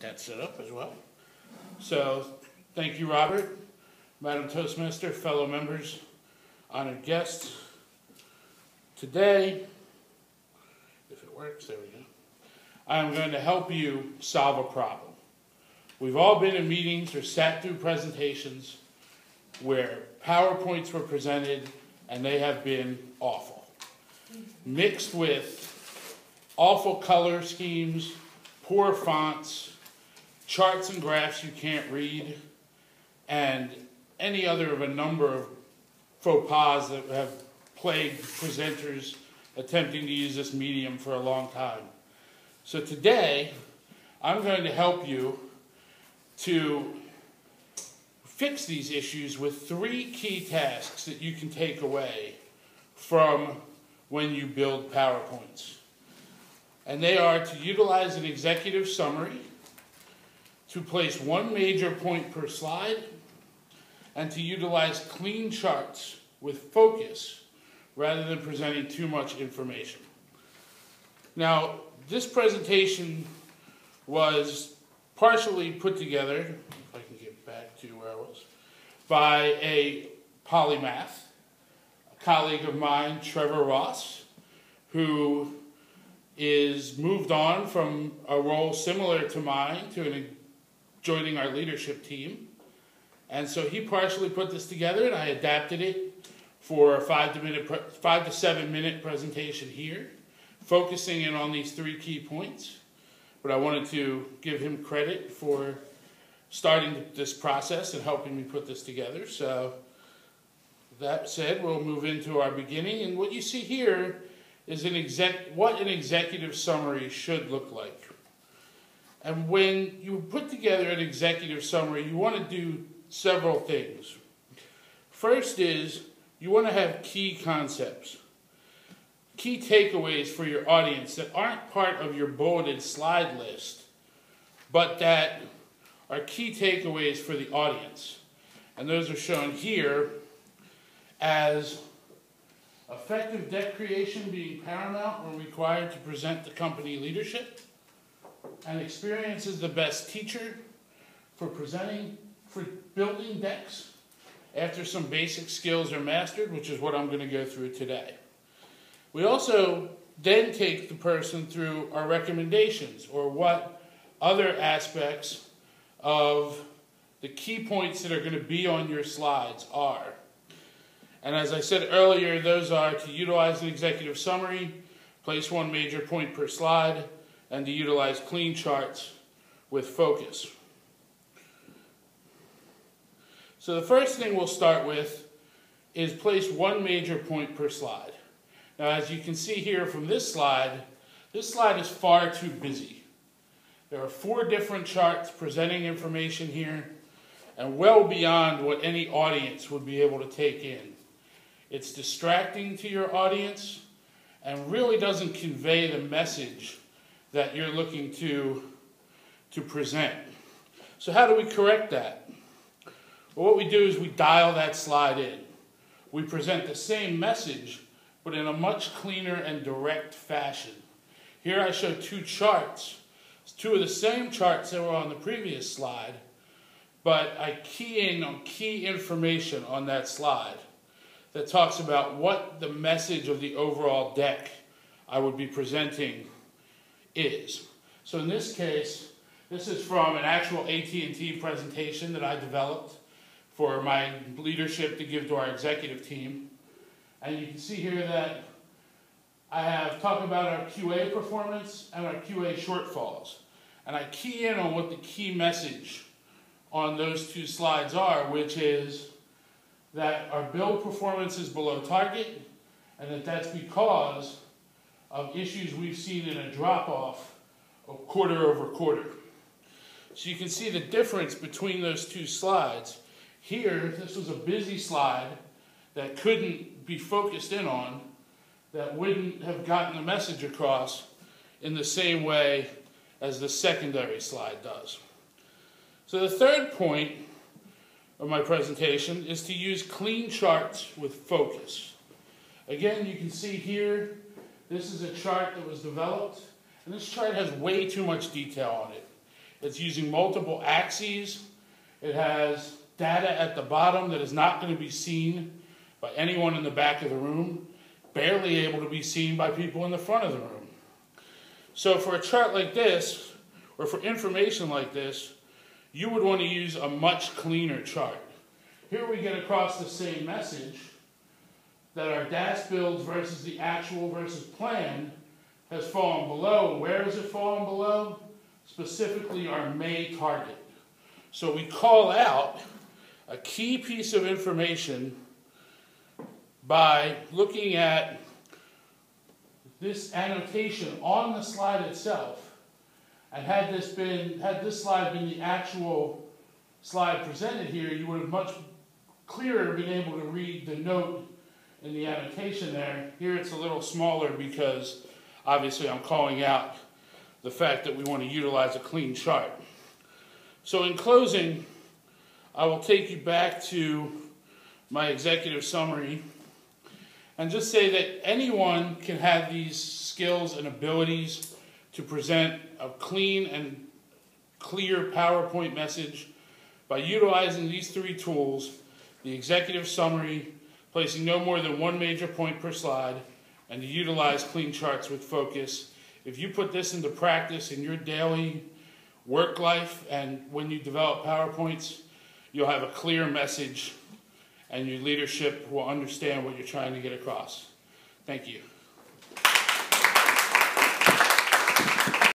get that set up as well. So, thank you, Robert, Madam Toastmaster, fellow members, honored guests. Today, if it works, there we go, I am going to help you solve a problem. We've all been in meetings or sat through presentations where PowerPoints were presented and they have been awful. Mixed with awful color schemes, poor fonts, charts and graphs you can't read, and any other of a number of faux pas that have plagued presenters attempting to use this medium for a long time. So today, I'm going to help you to fix these issues with 3 key tasks that you can take away from when you build PowerPoints. And they are to utilize an executive summary, to place 1 major point per slide, and to utilize clean charts with focus rather than presenting too much information. Now, this presentation was partially put together, if I can get back to where I was, by a polymath, a colleague of mine, Trevor Ross, who is moved on from a role similar to mine to joining our leadership team. And so he partially put this together, and I adapted it for a 5 to 7 minute presentation here, focusing in on these 3 key points. But I wanted to give him credit for starting this process and helping me put this together. So that said, we'll move into our beginning. And what you see here is what an executive summary should look like. And when you put together an executive summary, you want to do several things. First is you want to have key concepts, key takeaways for your audience that aren't part of your bulleted slide list, but that are key takeaways for the audience. And those are shown here as effective deck creation being paramount when required to present to company leadership, and experience is the best teacher for building decks after some basic skills are mastered, which is what I'm going to go through today. We also then take the person through our recommendations, or what other aspects of the key points that are going to be on your slides are. And as I said earlier, those are to utilize an executive summary, place 1 major point per slide, and to utilize clean charts with focus. So the first thing we'll start with is place 1 major point per slide. Now, as you can see here from this slide is far too busy. There are 4 different charts presenting information here, and well beyond what any audience would be able to take in. It's distracting to your audience and really doesn't convey the message that you're looking to present. So how do we correct that? Well, what we do is we dial that slide in. We present the same message, but in a much cleaner and direct fashion. Here I show 2 charts, 2 of the same charts that were on the previous slide, but I key in on key information on that slide that talks about what the message of the overall deck I would be presenting is. So in this case, this is from an actual AT&T presentation that I developed for my leadership to give to our executive team. And you can see here that I have talked about our QA performance and our QA shortfalls. And I key in on what the key message on those 2 slides are, which is that our build performance is below target, and that's because of issues we've seen in a drop-off of quarter over quarter. So you can see the difference between those 2 slides. Here, this was a busy slide that couldn't be focused in on, that wouldn't have gotten the message across in the same way as the secondary slide does. So the third point of my presentation is to use clean charts with focus. Again, you can see here, this is a chart that was developed, and this chart has way too much detail on it. It's using multiple axes. It has data at the bottom that is not going to be seen by anyone in the back of the room, barely able to be seen by people in the front of the room. So for a chart like this, or for information like this, you would want to use a much cleaner chart. Here we get across the same message, that our DAS builds versus the actual versus plan has fallen below. Where has it fallen below? Specifically our May target. So we call out a key piece of information by looking at this annotation on the slide itself. And had this slide been the actual slide presented here, you would have much clearer been able to read the note in the annotation there. Here it's a little smaller because obviously I'm calling out the fact that we want to utilize a clean chart. So in closing, I will take you back to my executive summary and just say that anyone can have these skills and abilities to present a clean and clear PowerPoint message by utilizing these three tools: the executive summary, placing no more than one major point per slide, and to utilize clean charts with focus. If you put this into practice in your daily work life and when you develop PowerPoints, you'll have a clear message and your leadership will understand what you're trying to get across. Thank you.